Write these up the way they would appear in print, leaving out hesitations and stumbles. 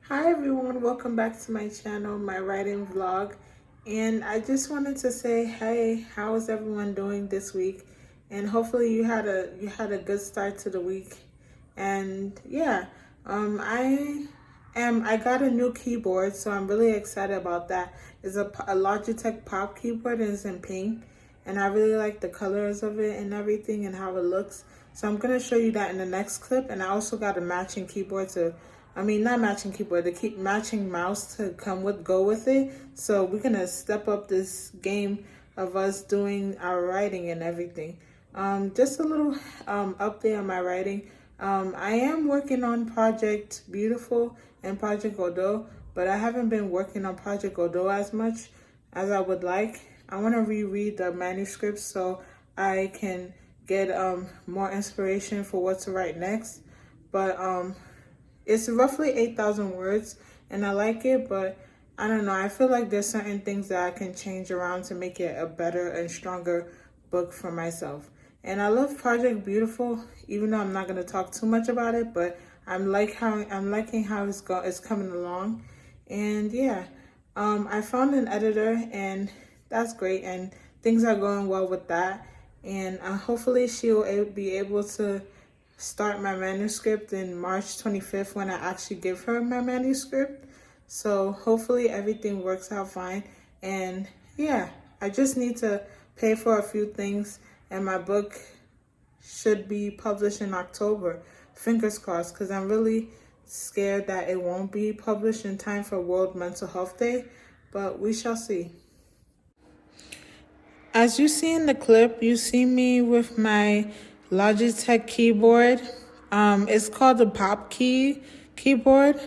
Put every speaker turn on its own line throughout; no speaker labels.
Hi everyone, welcome back to my channel, my writing vlog. And I just wanted to say, hey, how is everyone doing this week? And hopefully you had a good start to the week. And yeah, I got a new keyboard, so I'm really excited about that. It's a Logitech Pop keyboard and it's in pink. And I really like the colors of it and everything and how it looks. So I'm gonna show you that in the next clip. And I also got a matching keyboard not matching keyboard, matching mouse to go with it. So we're gonna step up this game of us doing our writing and everything. Just a little update on my writing. I am working on Project Beautiful and Project Godot, but I haven't been working on Project Godot as much as I would like. I want to reread the manuscript so I can get more inspiration for what to write next. But it's roughly 8,000 words and I like it, but I don't know. I feel like there's certain things that I can change around to make it a better and stronger book for myself. And I love Project Beautiful, even though I'm not going to talk too much about it, but I'm liking how it's coming along. And yeah, I found an editor and that's great, and things are going well with that. And hopefully she'll be able to start my manuscript in March 25th when I actually give her my manuscript. So hopefully everything works out fine. And yeah, I just need to pay for a few things and my book should be published in October. Fingers crossed, because I'm really scared that it won't be published in time for World Mental Health Day, but we shall see. As you see in the clip, you see me with my Logitech keyboard. It's called the Pop keyboard.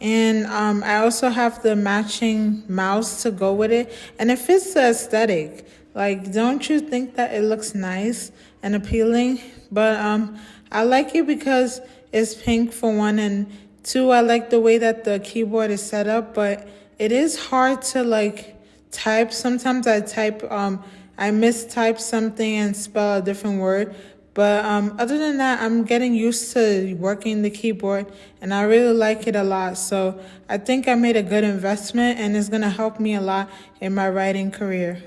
And I also have the matching mouse to go with it. And it fits the aesthetic. Like, don't you think that it looks nice and appealing? But I like it because it's pink for one, and two, I like the way that the keyboard is set up, but it is hard to like type. Sometimes I mistype something and spell a different word. But other than that, I'm getting used to working the keyboard and I really like it a lot. So I think I made a good investment and it's going to help me a lot in my writing career.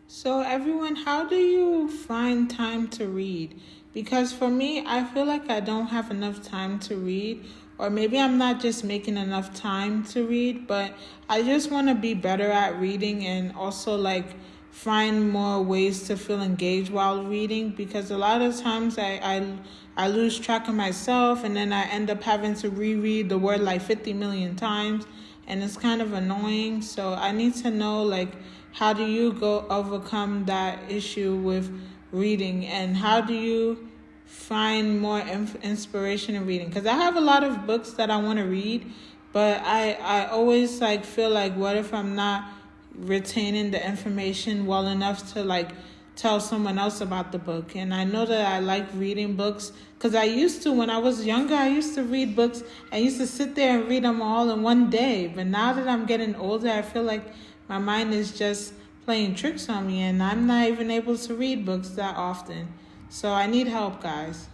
So everyone, how do you find time to read? Because for me, I feel like I don't have enough time to read, or maybe I'm not just making enough time to read, but I just want to be better at reading and also like find more ways to feel engaged while reading, because a lot of times I lose track of myself and then I end up having to reread the word like 50 million times and it's kind of annoying. So I need to know, like, how do you go overcome that issue with reading, and how do you find more inspiration in reading? Because I have a lot of books that I want to read, but I always like feel like, what if I'm not retaining the information well enough to like tell someone else about the book? And I know that I like reading books because I used to, when I was younger, I used to read books. I used to sit there and read them all in one day. But now that I'm getting older, I feel like my mind is just playing tricks on me and I'm not even able to read books that often. So I need help, guys.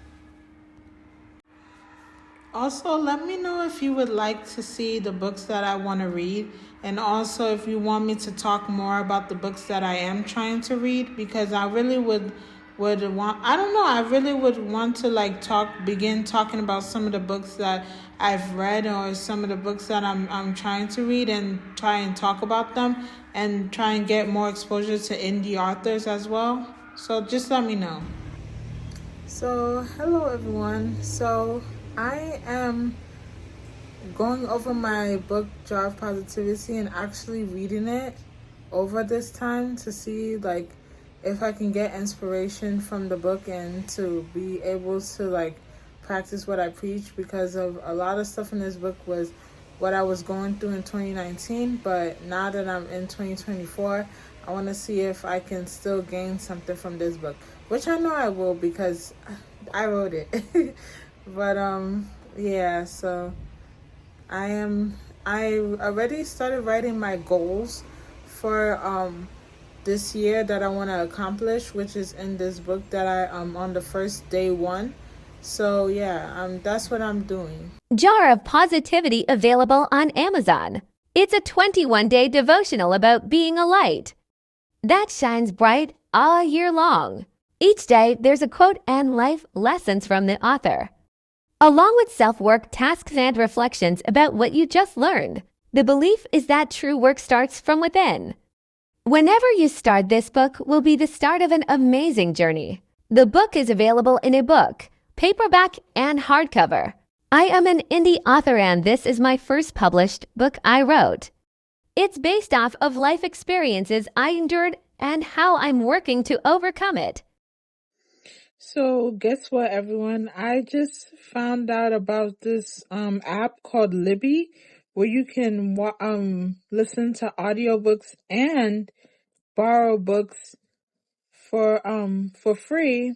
Also, let me know if you would like to see the books that I want to read, and also if you want me to talk more about the books that I am trying to read, because I really would want, I don't know, I really would want to like begin talking about some of the books that I've read or some of the books that I'm trying to read, and try and talk about them and try and get more exposure to indie authors as well. So just let me know. So, hello everyone. So, I am going over my book Drive Positivity and actually reading it over this time to see like if I can get inspiration from the book and to be able to like practice what I preach, because of a lot of stuff in this book was what I was going through in 2019, but now that I'm in 2024, I want to see if I can still gain something from this book, which I know I will because I wrote it. But yeah, so I already started writing my goals for this year that I want to accomplish, which is in this book that I on the first day one. So yeah, that's what I'm doing.
Jar of Positivity available on Amazon. It's a 21-day devotional about being a light that shines bright all year long. Each day, there's a quote and life lessons from the author, along with self-work tasks and reflections about what you just learned. The belief is that true work starts from within. Whenever you start, this book will be the start of an amazing journey. The book is available in a book, paperback, and hardcover. I am an indie author and this is my first published book I wrote. It's based off of life experiences I endured and how I'm working to overcome it.
So guess what, everyone? I just found out about this app called Libby, where you can listen to audiobooks and borrow books for free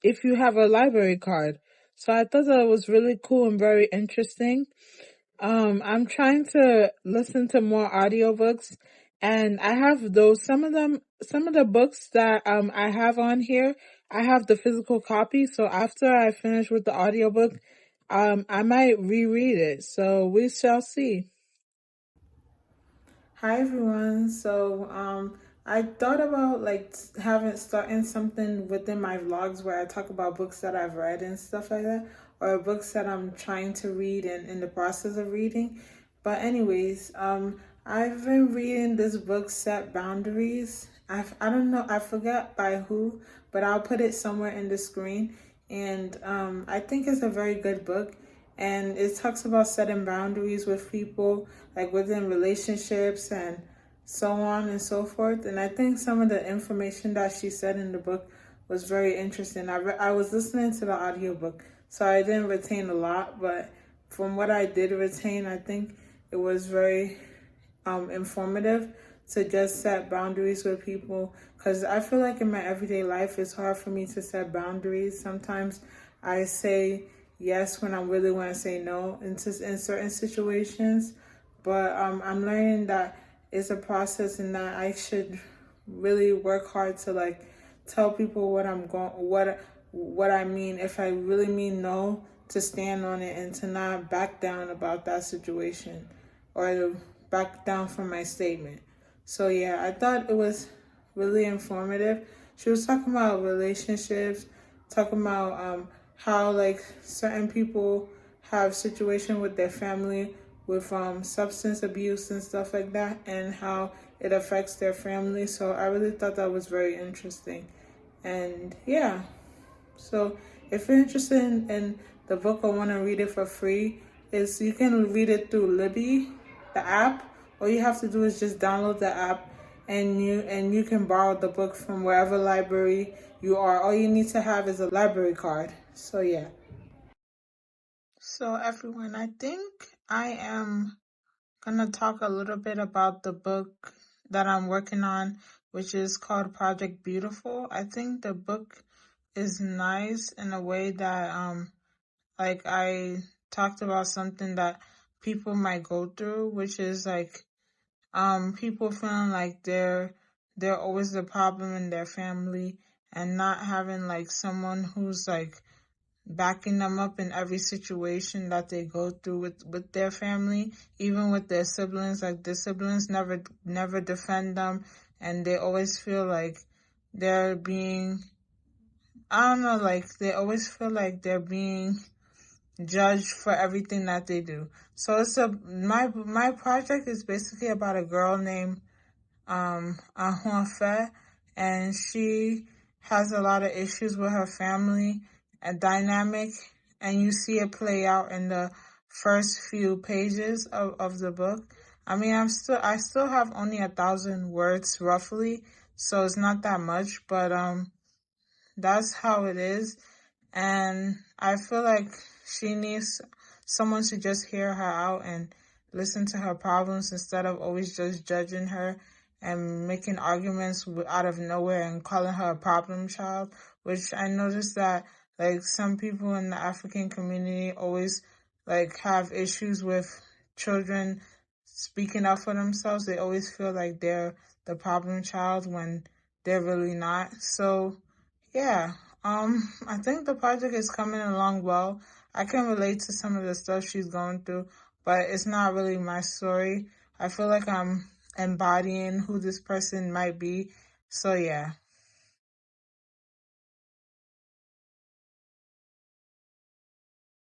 if you have a library card. So I thought that was really cool and very interesting. I'm trying to listen to more audiobooks, and I have those, some of the books that I have on here, I have the physical copy. So after I finish with the audiobook, I might reread it. So we shall see. Hi everyone. So I thought about like having starting something within my vlogs where I talk about books that I've read and stuff like that, or books that I'm trying to read and in the process of reading. But anyways, I've been reading this book, Set Boundaries. I don't know, I forgot by who, but I'll put it somewhere in the screen. And I think it's a very good book, and it talks about setting boundaries with people, like within relationships and so on and so forth. And I think some of the information that she said in the book was very interesting. I was listening to the audiobook, so I didn't retain a lot, but from what I did retain, I think it was very informative to just set boundaries with people, because I feel like in my everyday life it's hard for me to set boundaries. Sometimes I say yes when I really want to say no in certain situations, but I'm learning that it's a process and that I should really work hard to like tell people what I mean. If I really mean no, to stand on it and to not back down about that situation, or to back down from my statement. So yeah, I thought it was really informative. She was talking about relationships, talking about how like certain people have situation with their family with substance abuse and stuff like that, and how it affects their family. So I really thought that was very interesting. And yeah, so if you're interested in the book or want to read it for free, is you can read it through Libby, the app. All you have to do is just download the app, and you can borrow the book from wherever library you are. All you need to have is a library card. So yeah. So everyone, I think I am gonna talk a little bit about the book that I'm working on, which is called Project Beautiful. I think the book is nice in a way that like I talked about something that people might go through, which is like people feeling like they're always the problem in their family, and not having like someone who's like backing them up in every situation that they go through with their family, even with their siblings. Like the siblings never defend them, and they always feel like they're being, I don't know, like they always feel like they're being judged for everything that they do. So it's my project is basically about a girl named Ahunfe, and she has a lot of issues with her family and dynamic, and you see it play out in the first few pages of the book. I mean, I still have only 1,000 words roughly, so it's not that much, but that's how it is. And I feel like she needs someone to just hear her out and listen to her problems instead of always just judging her and making arguments out of nowhere and calling her a problem child, which I noticed that like some people in the African community always like have issues with children speaking up for themselves. They always feel like they're the problem child when they're really not. So yeah, I think the project is coming along well. I can relate to some of the stuff she's going through, but it's not really my story. I feel like I'm embodying who this person might be. So yeah.